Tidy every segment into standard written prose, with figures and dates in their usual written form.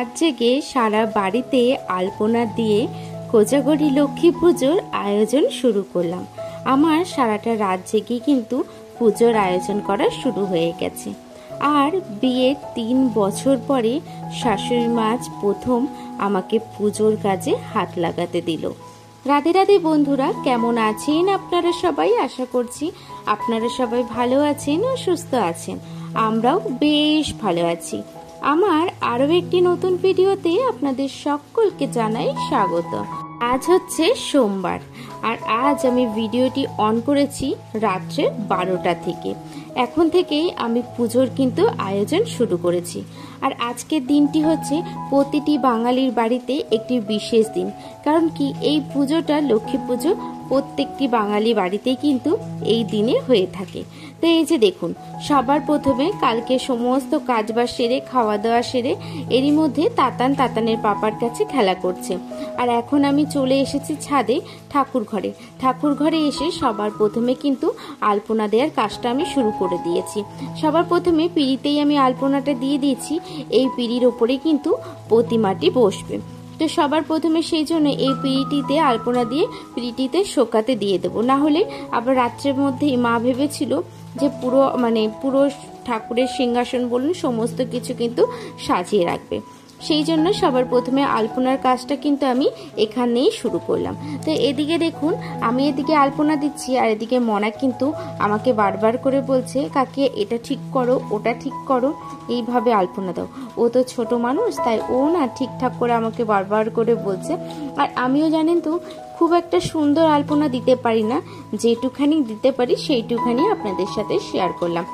রাত জেগে সারা বাড়িতে আলপনা দিয়ে কোজাগরী লক্ষ্মী পুজোর আয়োজন শুরু করলাম। আমার সারাটা রাত জেগে কিন্তু পুজোর আয়োজন করা শুরু হয়ে গেছে। আর বিয়ের 3 বছর পরে শাশুড়ি মা প্রথম আমাকে পুজোর কাজে হাত লাগাতে দিল। রাধে রাধে বন্ধুরা, কেমন আছেন আপনারা সবাই? আশা করছি আপনারা সবাই ভালো আছেন ও সুস্থ আছেন। আমরাও বেশ ভালো আছি। আমার আরও একটি নতুন ভিডিওতে আপনাদের সকলকে জানাই স্বাগত। আজ হচ্ছে সোমবার, আর আজ আমি ভিডিওটি অন করেছি রাত্রে 12টা থেকে। এখন থেকেই আমি পুজোর কিন্তু আয়োজন শুরু করেছি। আর আজকের দিনটি হচ্ছে প্রতিটি বাঙালির বাড়িতে একটি বিশেষ দিন। কারণ কি, এই পুজোটা লক্ষ্মী পুজো প্রত্যেকটি বাঙালি বাড়িতেই কিন্তু এই দিনে হয়ে থাকে। তো এই যে দেখুন, সবার প্রথমে কালকে সমস্ত কাজবাজ সেরে খাওয়া দাওয়া সেরে এরই মধ্যে তাতানের পাপার কাছে খেলা করছে। আর এখন আমি চলে এসেছি ছাদে ঠাকুর ঘরে এসে সবার প্রথমে কিন্তু আলপনা দেওয়ার কাজটা আমি শুরু করে দিয়েছি। সবার প্রথমে পিঁড়িতেই আমি আলপনাটা দিয়ে দিয়েছি। এই পিঁড়ির ওপরে কিন্তু প্রতিমাটি বসবে। তো সবার প্রথমে সেই জন্য এই পিঁড়িটিতে আলপনা দিয়ে পিঁড়িটিতে শোকাতে দিয়ে দেবো, না হলে আবার রাত্রের মধ্যেই মা ভেবেছিল যে পুরো ঠাকুরের সিংহাসন বলুন সমস্ত কিছু কিন্তু সাজিয়ে রাখবে। সেই জন্য সবার প্রথমে আলপনার কাজটা কিন্তু আমি এখানেই শুরু করলাম। তো এদিকে দেখুন, আমি এদিকে আলপনা দিচ্ছি আর এদিকে মনা কিন্তু আমাকে বারবার করে বলছে, কাকি এটা ঠিক করো, ওটা ঠিক করো, এইভাবে আলপনা দাও। ও তো ছোট মানুষ, তাই ও না ঠিকঠাক করে আমাকে বারবার করে বলছে। আর আমিও জানেন তো খুব একটা সুন্দর আলপনা দিতে পারি না, যেটুখানি দিতে পারি সেইটুখানি আপনাদের সাথে শেয়ার করলাম।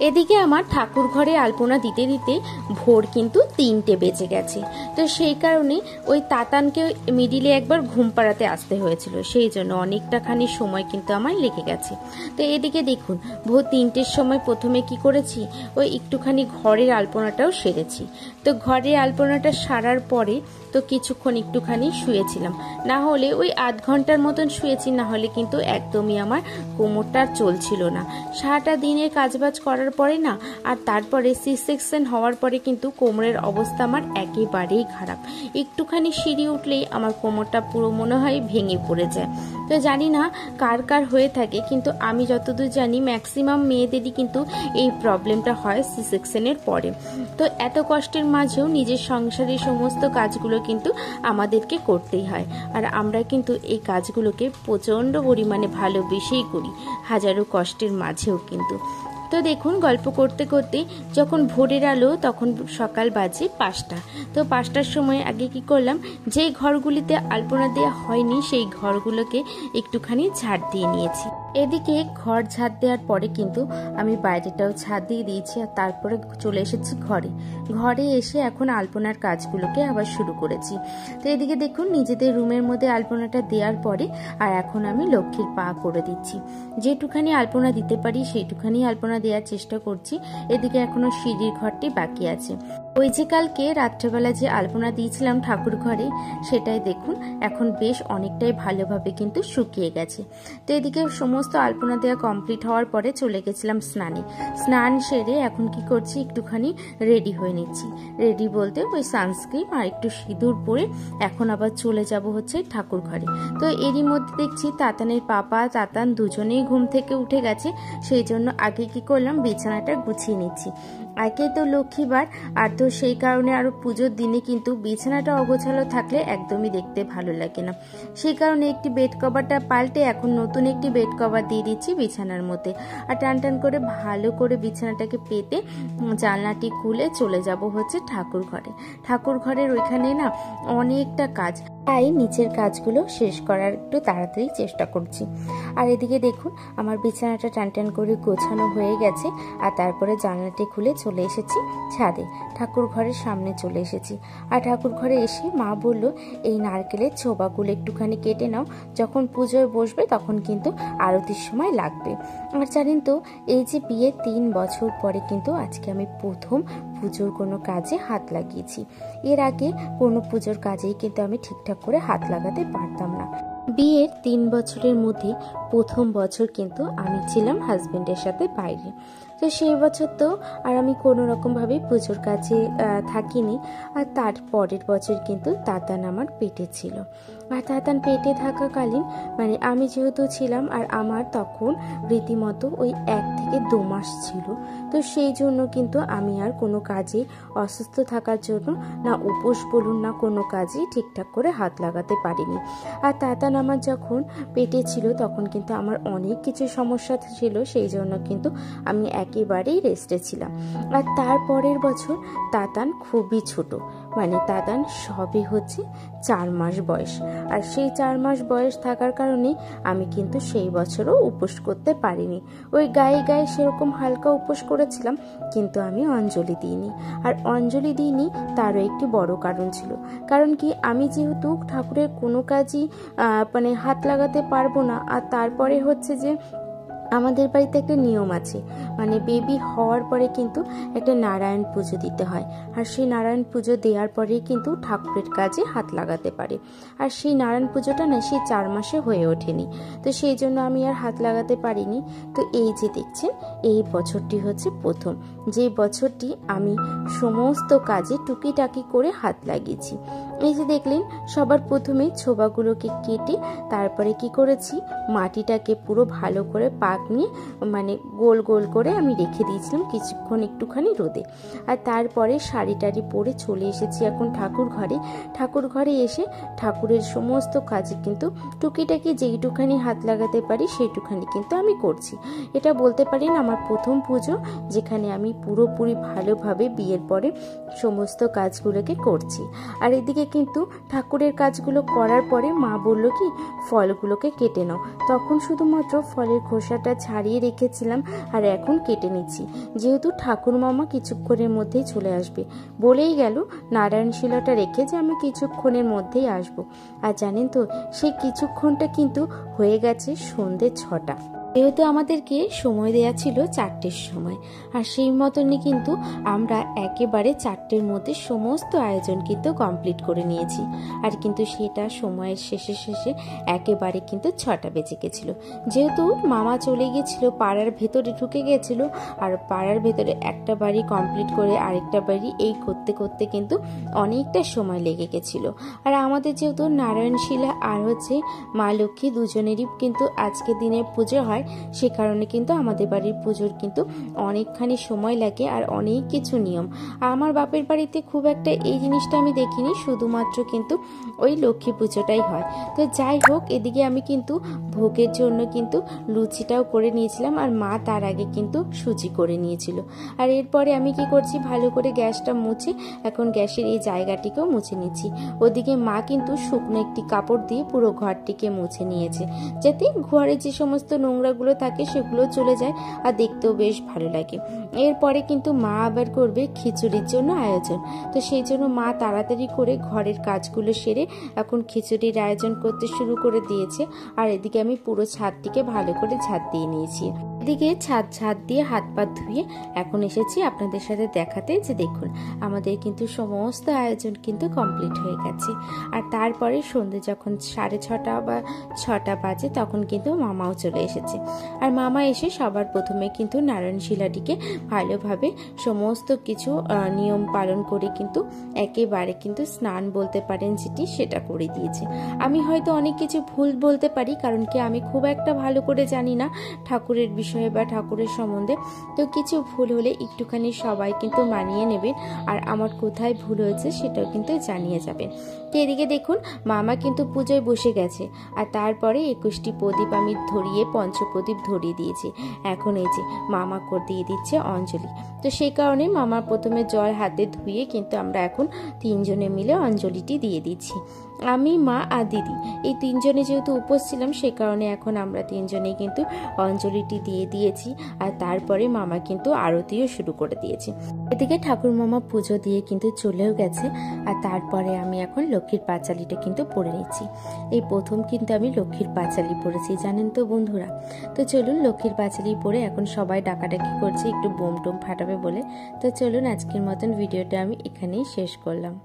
এদিকে আমার ঠাকুর ঘরে আলপনা দিতে দিতে ভোর কিন্তু 3টে বেজে গেছে। তো সেই কারণে ওই তাতানকে মিডিলে একবার ঘুম পাড়াতে আসতে হয়েছিল, সেই জন্য অনেকটাখানি সময় কিন্তু আমার লেগে গেছে। তো এদিকে দেখুন, ভোর 3টের সময় প্রথমে কি করেছি, ওই একটুখানি ঘরের আলপনাটাও সেরেছি। তো ঘরের আলপনাটা সারার পরে তো কিছুক্ষণ একটুখানি শুয়েছিলাম, না হলে ওই আধ ঘন্টার মতন শুয়েছি, না হলে কিন্তু একদমই আমার কোমরটা চলছিল না। সারাটা দিনের কাজবাজ করার পরে না, আর তারপরে সি-সেকশন হওয়ার পরে কিন্তু কোমরের অবস্থা আমার একেবারেই খারাপ। একটুখানি সিঁড়ি উঠলেই আমার কোমরটা পুরো মনে হয় ভেঙে পড়ে যায়। তো জানি না কার কার হয়ে থাকে, কিন্তু আমি যতদূর জানি ম্যাক্সিমাম মেয়েদেরই কিন্তু এই প্রবলেমটা হয় সি-সেকশনের পরে। তো এত কষ্টের মাঝেও নিজের সংসারের সমস্ত কাজগুলো কিন্তু আমাদেরকে করতেই হয়। আর আমরা কিন্তু এই কাজগুলোকে প্রচণ্ড পরিমাণে ভালোবেসেই করি, হাজারো কষ্টের মাঝেও কিন্তু। তো দেখুন, গল্প করতে করতে যখন ভোরের আলো, তখন সকাল বাজে 5টা। তো 5টার সময় আগে কি করলাম, যে ঘরগুলিতে আলপনা দেওয়া হয়নি সেই ঘরগুলোকে একটুখানি ঝাড় দিয়ে নিয়েছি। এদিকে ঘর ঝাড় দেওয়ার পরে কিন্তু আমি বাইরেটাও ঝাড় দিয়ে দিয়েছি। আর তারপরে চলে এসেছি ঘরে এসে এখন আলপনার কাজগুলোকে আবার শুরু করেছি। তো এদিকে দেখুন, নিজেদের রুমের মধ্যে আলপনাটা দেওয়ার পরে আর এখন আমি লক্ষ্মীর পা করে দিচ্ছি। যেটুখানি আলপনা দিতে পারি সেইটুখানি আলপনা দেওয়ার চেষ্টা করছি। এদিকে এখনো সিঁড়ির ঘরটি বাকি আছে। ওই যে কালকে রাত্রেবেলা যে আলপনা দিয়েছিলাম ঠাকুর ঘরে, সেটাই দেখুন এখন বেশ অনেকটাই ভালোভাবে কিন্তু শুকিয়ে গেছে। তো এদিকে সমস্ত আলপনা দেওয়া কমপ্লিট হওয়ার পরে চলে গেছিলাম স্নান সেরে এখন কি করছি, একটুখানি রেডি হয়ে নিচ্ছি। রেডি বলতে ওই সানস্ক্রিন আর একটু সিঁদুর পরে এখন আবার চলে যাব হচ্ছে ঠাকুর ঘরে। তো এরই মধ্যে দেখছি তাতানের পাপা তাতান দুজনেই ঘুম থেকে উঠে গেছে। সেই জন্য আগে কি করলাম, বিছানাটা গুছিয়ে নিচ্ছি। আগে তো লক্ষ্মীবার, আর তো সেই কারণে আরো পুজোর দিনে কিন্তু বিছানাটা অগোছালো থাকলে একদমই দেখতে ভালো লাগে না। সেই কারণে একটি বেড কভারটা পাল্টে এখন নতুন একটি বেড কভার দিয়ে দিচ্ছি বিছানার মধ্যে। আর টান করে ভালো করে বিছানাটাকে পেতে জানলাটি খুলে চলে যাব হচ্ছে ঠাকুর ঘরের ওইখানে না অনেকটা কাজ, তাই নিচের কাজগুলো শেষ করার একটু তাড়াতাড়ি চেষ্টা করছি। আর এদিকে দেখুন, আমার বিছানাটা টান করে গোছানো হয়ে গেছে। আর তারপরে জানলাটি খুলে চলে এসেছি ছাদে, ঠাকুর ঘরের সামনে চলে এসেছি। আর ঠাকুর ঘরে এসে মা বলল, এই নারকেলের ছোবাগুলো একটুখানি কেটে নাও, যখন পুজোয় বসবে তখন কিন্তু আরতির সময় লাগবে। আর জানেন তো, এই যে বিয়ের 3 বছর পরে কিন্তু আজকে আমি প্রথম পুজোর কোনো কাজে হাত লাগিয়েছি। এর আগে কোনো পুজোর কাজেই কিন্তু আমি ঠিকঠাক করে হাত লাগাতে পারতাম না। বিয়ের 3 বছরের মধ্যে প্রথম বছর কিন্তু আমি ছিলাম হাজবেন্ডের সাথে বাইরে। তো সেই বছর তো আর আমি কোনো রকমভাবে পুজোর কাছে থাকিনি। আর তার পরের বছর কিন্তু তাতান আমার পেটে ছিল। আর তাতান পেটে থাকাকালীন মানে আমি যেহেতু ছিলাম আর আমার তখন রীতিমতো ওই 1 থেকে 2 মাস ছিল। তো সেই জন্য কিন্তু আমি আর কোনো কাজে অসুস্থ থাকার জন্য না উপোস বলুন না কোনো কাজেই ঠিকঠাক করে হাত লাগাতে পারিনি। আর তাতান আমার যখন পেটে ছিল তখন কিন্তু আমার অনেক কিছু সমস্যা ছিল, সেই জন্য কিন্তু আমি একেবারেই রেস্টে ছিলাম। আর তারপরের বছর তাতান খুবই ছোট, মানে তাতান সবে হচ্ছে 4 মাস বয়স। আর সেই 4 মাস বয়স থাকার কারণে আমি কিন্তু সেই বছরও উপোস করতে পারিনি। ওই গায়ে গায়ে সেরকম হালকা উপোস করেছিলাম, কিন্তু আমি অঞ্জলি দিইনি। আর অঞ্জলি দিইনি তারও একটি বড় কারণ ছিল। কারণ কি, আমি যেহেতু ঠাকুরের কোনো কাজই মানে হাত লাগাতে পারবো না। আর তারপরে হচ্ছে যে আমাদের বাড়িতে একটা নিয়ম আছে, মানে বেবি হওয়ার পরে কিন্তু একটা নারায়ণ পুজো দিতে হয়। আর সেই নারায়ণ পুজো দেওয়ার পরেই কিন্তু ঠাকুরের কাজে হাত লাগাতে পারে। আর সেই নারায়ণ পুজোটা না সেই 4 মাসে হয়ে ওঠেনি, তো সেই জন্য আমি আর হাত লাগাতে পারিনি। তো এই যে দেখছেন, এই বছরটি হচ্ছে প্রথম যে বছরটি আমি সমস্ত কাজে টুকিটাকি করে হাত লাগিয়েছি। এই যে দেখলেন, সবার প্রথমে ছোবাগুলোকে কেটে তারপরে কি করেছি, মাটিটাকে পুরো ভালো করে পাক নিয়ে মানে গোল গোল করে আমি রেখে দিয়েছিলাম কিছুক্ষণ একটুখানি রোদে। আর তারপরে শাড়ি টাড়ি পরে চলে এসেছি এখন ঠাকুর ঘরে এসে ঠাকুরের সমস্ত কাজে কিন্তু টুকিটাকি যেইটুখানি হাত লাগাতে পারি সেইটুখানি কিন্তু আমি করছি। এটা বলতে পারেন আমার প্রথম পুজো, যেখানে আমি পুরোপুরি ভালোভাবে বিয়ের পরে সমস্ত কাজগুলোকে করছি। আর এদিকে কিন্তু ঠাকুরের কাজগুলো করার পরে মা বলল কি, ফলগুলোকে কেটে নাও। তখন শুধুমাত্র ফলের খোসাটা ছাড়িয়ে রেখেছিলাম আর এখন কেটে নিচ্ছি, যেহেতু ঠাকুর মামা কিছুক্ষণের মধ্যেই চলে আসবে। বলেই গেল নারায়ণ শিলাটা রেখে যে আমি কিছুক্ষণের মধ্যেই আসব। আর জানেন তো, সেই কিছুক্ষণটা কিন্তু হয়ে গেছে সন্ধ্যে 6টা। যেহেতু আমাদেরকে সময় দেয়া ছিল 4টের সময়, আর সেই মতনই কিন্তু আমরা একেবারে 4টের মধ্যে সমস্ত আয়োজন কিন্তু কমপ্লিট করে নিয়েছি। আর কিন্তু সেটা সময়ের শেষে একেবারে কিন্তু 6টা বেজে গেছিল। যেহেতু মামা চলে গেছিল, পাড়ার ভেতরে ঢুকে গেছিল, আর পাড়ার ভেতরে একটা বাড়ি কমপ্লিট করে আরেকটা বাড়ি এই করতে করতে কিন্তু অনেকটা সময় লেগে গেছিল। আর আমাদের যেহেতু নারায়ণশিলা আর হচ্ছে মা লক্ষ্মী দুজনেরই কিন্তু আজকে দিনে পুজো হয়, সে কারণে কিন্তু আমাদের বাড়ির পুজোর কিন্তু অনেকখানি সময় লাগে আর অনেক কিছু নিয়ম। আমার বাপের বাড়িতে খুব একটা এই জিনিসটা আমি দেখিনি, শুধুমাত্র কিন্তু ওই লক্ষ্মী পুজোটাই হয়। তো যাই হোক, এদিকে আমি কিন্তু ভোগের জন্য কিন্তু লুচিটাও করে নিয়েছিলাম, আর মা তার আগে কিন্তু সুজি করে নিয়েছিল। আর এরপরে আমি কি করছি, ভালো করে গ্যাসটা মুছে এখন গ্যাসের এই জায়গাটিকেও মুছে নিচ্ছি। ওদিকে মা কিন্তু শুকনো একটি কাপড় দিয়ে পুরো ঘরটিকে মুছে নিয়েছে, যাতে ঘরে যে সমস্ত নোংরাগুলো থাকে সেগুলো চলে যায় আর দেখতেও বেশ ভালো লাগে। এরপরে কিন্তু মা আবার করবে খিচুড়ির জন্য আয়োজন। তো সেই জন্য মা তাড়াতাড়ি করে ঘরের কাজগুলো সেরে এখন খিচুড়ির আয়োজন করতে শুরু করে দিয়েছে। আর এদিকে আমি পুরো ছাদটিকে ভালো করে ঝাঁট দিয়ে নিয়েছি। এদিকে ছাদ দিয়ে হাত পা ধুয়ে এখন এসেছি আপনাদের সাথে দেখাতে, যে দেখুন আমাদের কিন্তু সমস্ত আয়োজন কিন্তু কমপ্লিট হয়ে গেছে। আর তারপরে সন্ধ্যে যখন 6:30 বা 6টা বাজে তখন কিন্তু মামাও চলে এসেছে। আর মামা এসে সবার প্রথমে কিন্তু নারায়ণ শিলাটিকে ভালোভাবে সমস্ত কিছু নিয়ম পালন করে কিন্তু একেবারে কিন্তু স্নান বলতে পারেন যেটি, সেটা করে দিয়েছে। আমি হয়তো অনেক কিছু ভুল বলতে পারি, কারণ কি আমি খুব একটা ভালো করে জানি না ঠাকুরের বিষয়ে বা ঠাকুরের সম্বন্ধে। তো কিছু ভুল হলে একটুখানি সবাই কিন্তু মানিয়ে নেবেন, আর আমার কোথায় ভুল হয়েছে সেটাও কিন্তু জানিয়ে যাবেন। তো এদিকে দেখুন মামা কিন্তু পুজোয় বসে গেছে, আর তারপরে 21টি প্রদীপ আমি ধরিয়ে পঞ্চপ্রদীপ ধরিয়ে দিয়েছি। এখন এই যে মামা দিয়ে দিচ্ছে অঞ্জলি। তো সেই কারণে মামা প্রথমে জল হাতে ধুয়ে কিন্তু আমরা এখন 3 জনে মিলে অঞ্জলিটি দিয়ে দিচ্ছি। আমি, মা আর দিদি, এই 3 জনে যেহেতু উপোস ছিলাম সে কারণে এখন আমরা 3 জনেই কিন্তু অঞ্জলিটি দিয়ে দিয়েছি। আর তারপরে মামা কিন্তু আরতিও শুরু করে দিয়েছে। এদিকে ঠাকুর মামা পুজো দিয়ে কিন্তু চলেও গেছে। আর তারপরে আমি এখন লক্ষ্মীর পাঁচালিটা কিন্তু পড়ে নিচ্ছি। এই প্রথম কিন্তু আমি লক্ষ্মীর পাঁচালি পড়েছি, জানেন তো বন্ধুরা। তো চলুন লক্ষ্মীর পাঁচালি পড়ে এখন সবাই ডাকাডাকি করছে একটু বোম টোম ফাটাবে বলে। তো চলুন আজকের মতন ভিডিওটা আমি এখানেই শেষ করলাম।